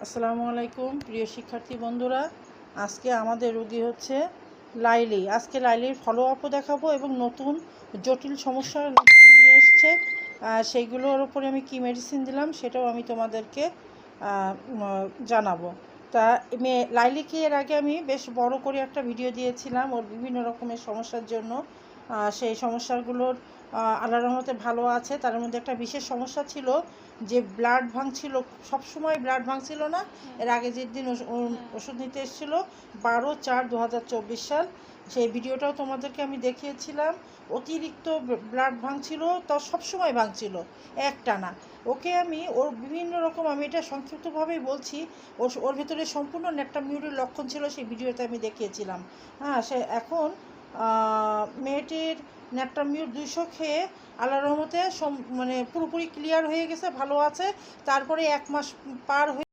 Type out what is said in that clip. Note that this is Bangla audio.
আসসালামু আলাইকুম প্রিয় শিক্ষার্থী বন্ধুরা। আজকে আমাদের রোগী হচ্ছে লাইলি। আজকে লাইলির ফলো আপও দেখাবো এবং নতুন জটিল সমস্যা কী নিয়ে এসছে সেইগুলোর উপরে আমি কি মেডিসিন দিলাম সেটাও আমি তোমাদেরকে জানাবো। তা লাইলিকে এর আগে আমি বেশ বড় করে একটা ভিডিও দিয়েছিলাম ওর বিভিন্ন রকমের সমস্যার জন্য। সেই সমস্যাগুলোর আল্লাহর রহমতে ভালো আছে। তার মধ্যে একটা বিশেষ সমস্যা ছিল যে ব্লাড ভাঙছিল, সবসময় ব্লাড ভাঙছিল না। এর আগে যেদিন ওষুধ নিতে এসেছিলো 12/4/2024 সাল, সেই ভিডিওটাও তোমাদেরকে আমি দেখিয়েছিলাম। অতিরিক্ত ব্লাড ভাঙছিল, তা সবসময় ভাঙছিল একটানা। ওকে আমি ওর বিভিন্ন রকম, আমি এটা সংক্ষিপ্তভাবেই বলছি, ওর ভেতরে সম্পূর্ণ ন্যাট্রামিউরের লক্ষণ ছিল, সেই ভিডিওতে আমি দেখিয়েছিলাম। সে এখন মেয়েটির ন্যাট্রামিউর 200 খেয়ে আল্লাহর রহমতে মানে পুরোপুরি ক্লিয়ার হয়ে গেছে, ভালো আছে। তারপরে 1 মাস পার হয়ে